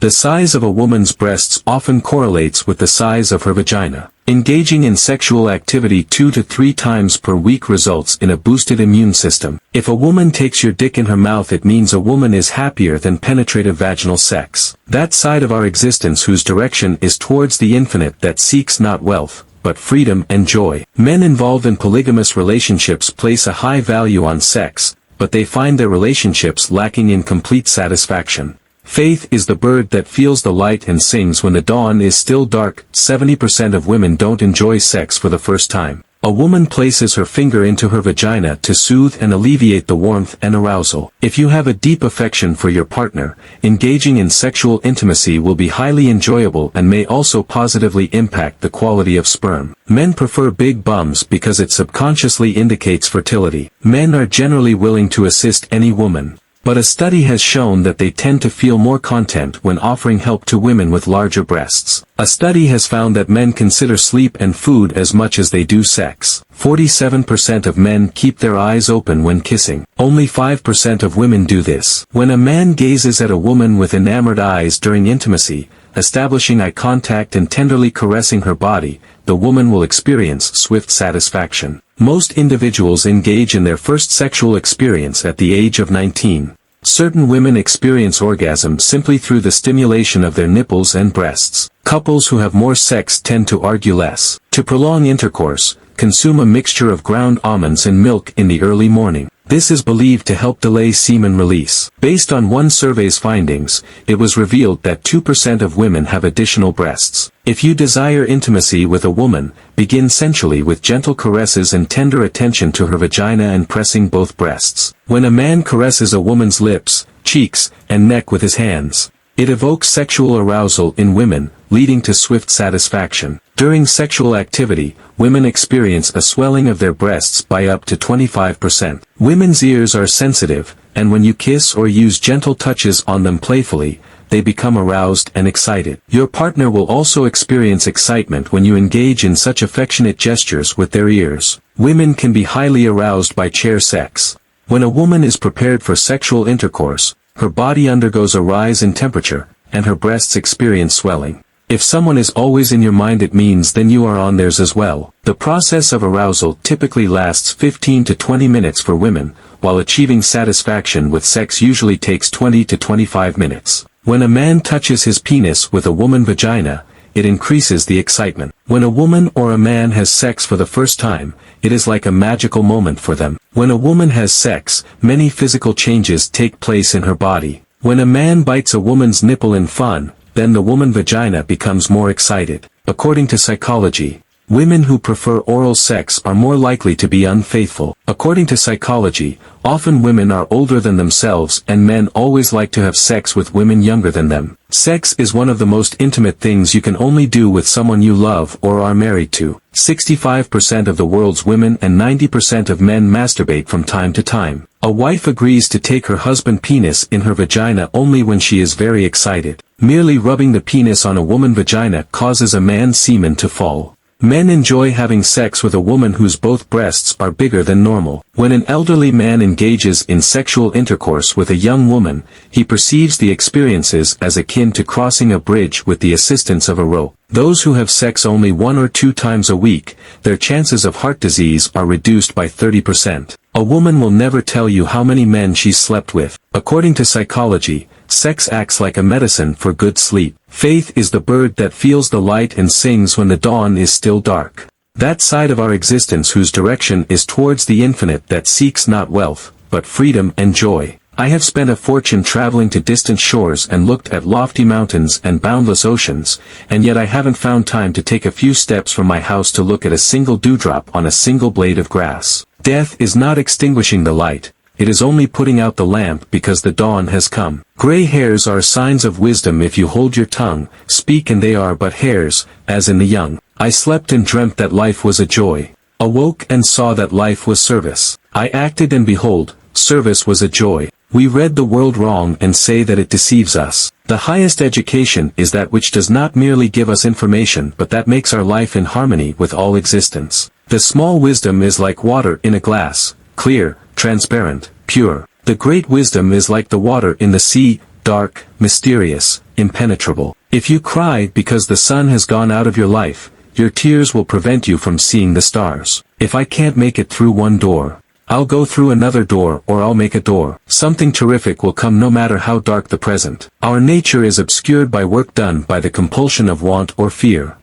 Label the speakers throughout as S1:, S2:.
S1: The size of a woman's breasts often correlates with the size of her vagina. Engaging in sexual activity 2 to 3 times per week results in a boosted immune system. If a woman takes your dick in her mouth, it means a woman is happier than penetrative vaginal sex. That side of our existence whose direction is towards the infinite that seeks not wealth, but freedom and joy. Men involved in polygamous relationships place a high value on sex, but they find their relationships lacking in complete satisfaction. Faith is the bird that feels the light and sings when the dawn is still dark. 70% of women don't enjoy sex for the first time. A woman places her finger into her vagina to soothe and alleviate the warmth and arousal. If you have a deep affection for your partner, engaging in sexual intimacy will be highly enjoyable and may also positively impact the quality of sperm. Men prefer big bums because it subconsciously indicates fertility. Men are generally willing to assist any woman, but a study has shown that they tend to feel more content when offering help to women with larger breasts. A study has found that men consider sleep and food as much as they do sex. 47% of men keep their eyes open when kissing. Only 5% of women do this. When a man gazes at a woman with enamored eyes during intimacy, establishing eye contact and tenderly caressing her body, the woman will experience swift satisfaction. Most individuals engage in their first sexual experience at the age of 19. Certain women experience orgasm simply through the stimulation of their nipples and breasts. Couples who have more sex tend to argue less. To prolong intercourse, consume a mixture of ground almonds and milk in the early morning. This is believed to help delay semen release. Based on one survey's findings, it was revealed that 2% of women have additional breasts. If you desire intimacy with a woman, begin sensually with gentle caresses and tender attention to her vagina and pressing both breasts. When a man caresses a woman's lips, cheeks, and neck with his hands, it evokes sexual arousal in women, leading to swift satisfaction. During sexual activity, women experience a swelling of their breasts by up to 25%. Women's ears are sensitive, and when you kiss or use gentle touches on them playfully, they become aroused and excited. Your partner will also experience excitement when you engage in such affectionate gestures with their ears. Women can be highly aroused by chair sex. When a woman is prepared for sexual intercourse, her body undergoes a rise in temperature, and her breasts experience swelling. If someone is always in your mind, it means then you are on theirs as well. The process of arousal typically lasts 15 to 20 minutes for women, while achieving satisfaction with sex usually takes 20 to 25 minutes. When a man touches his penis with a woman's vagina, it increases the excitement. When a woman or a man has sex for the first time, it is like a magical moment for them. When a woman has sex, many physical changes take place in her body. When a man bites a woman's nipple in fun, then the woman's vagina becomes more excited. According to psychology, women who prefer oral sex are more likely to be unfaithful. According to psychology, often women are older than themselves and men always like to have sex with women younger than them. Sex is one of the most intimate things you can only do with someone you love or are married to. 65% of the world's women and 90% of men masturbate from time to time. A wife agrees to take her husband's penis in her vagina only when she is very excited. Merely rubbing the penis on a woman's vagina causes a man's semen to fall. Men enjoy having sex with a woman whose both breasts are bigger than normal. When an elderly man engages in sexual intercourse with a young woman, he perceives the experiences as akin to crossing a bridge with the assistance of a rope. Those who have sex only 1 or 2 times a week, their chances of heart disease are reduced by 30%. A woman will never tell you how many men she's slept with. According to psychology, sex acts like a medicine for good sleep. Faith is the bird that feels the light and sings when the dawn is still dark. That side of our existence whose direction is towards the infinite that seeks not wealth, but freedom and joy. I have spent a fortune traveling to distant shores and looked at lofty mountains and boundless oceans, and yet I haven't found time to take a few steps from my house to look at a single dewdrop on a single blade of grass. Death is not extinguishing the light, it is only putting out the lamp because the dawn has come. Gray hairs are signs of wisdom. If you hold your tongue, speak, and they are but hairs, as in the young. I slept and dreamt that life was a joy. Awoke and saw that life was service. I acted and behold, service was a joy. We read the world wrong and say that it deceives us. The highest education is that which does not merely give us information but that makes our life in harmony with all existence. The small wisdom is like water in a glass, clear, transparent, pure. The great wisdom is like the water in the sea, dark, mysterious, impenetrable. If you cry because the sun has gone out of your life, your tears will prevent you from seeing the stars. If I can't make it through one door, I'll go through another door, or I'll make a door. Something terrific will come no matter how dark the present. Our nature is obscured by work done by the compulsion of want or fear.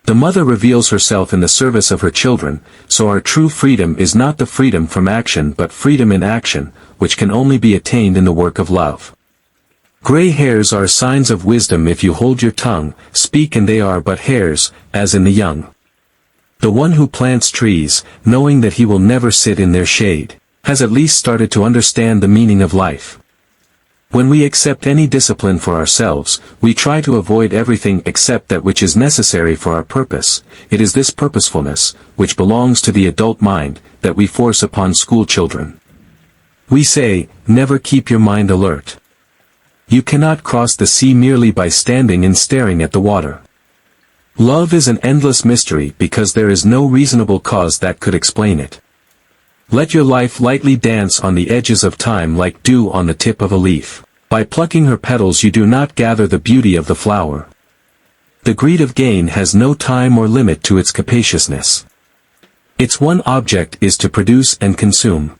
S1: The mother reveals herself in the service of her children, so our true freedom is not the freedom from action but freedom in action, which can only be attained in the work of love. Gray hairs are signs of wisdom. If you hold your tongue, speak, and they are but hairs, as in the young. The one who plants trees, knowing that he will never sit in their shade, has at least started to understand the meaning of life. When we accept any discipline for ourselves, we try to avoid everything except that which is necessary for our purpose. It is this purposefulness, which belongs to the adult mind, that we force upon school children. We say, never keep your mind alert. You cannot cross the sea merely by standing and staring at the water. Love is an endless mystery because there is no reasonable cause that could explain it. Let your life lightly dance on the edges of time like dew on the tip of a leaf. By plucking her petals you do not gather the beauty of the flower. The greed of gain has no time or limit to its capaciousness. Its one object is to produce and consume.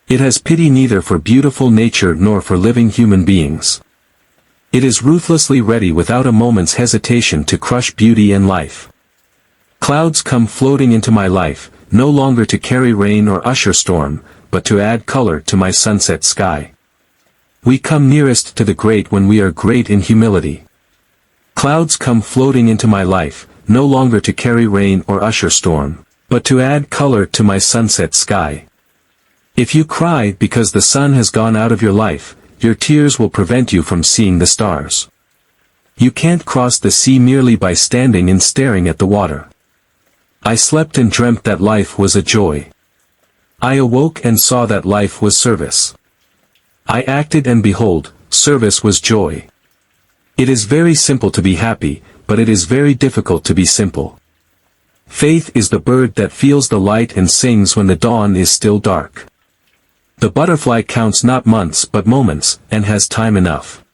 S1: It has pity neither for beautiful nature nor for living human beings. It is ruthlessly ready without a moment's hesitation to crush beauty and life. Clouds come floating into my life, no longer to carry rain or usher storm, but to add color to my sunset sky. We come nearest to the great when we are great in humility. Clouds come floating into my life, no longer to carry rain or usher storm, but to add color to my sunset sky. If you cry because the sun has gone out of your life, your tears will prevent you from seeing the stars. You can't cross the sea merely by standing and staring at the water. I slept and dreamt that life was a joy. I awoke and saw that life was service. I acted and behold, service was joy. It is very simple to be happy, but it is very difficult to be simple. Faith is the bird that feels the light and sings when the dawn is still dark. The butterfly counts not months but moments, and has time enough.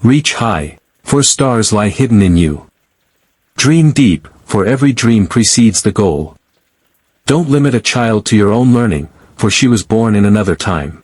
S1: Reach high, for stars lie hidden in you. Dream deep, for every dream precedes the goal. Don't limit a child to your own learning, for she was born in another time.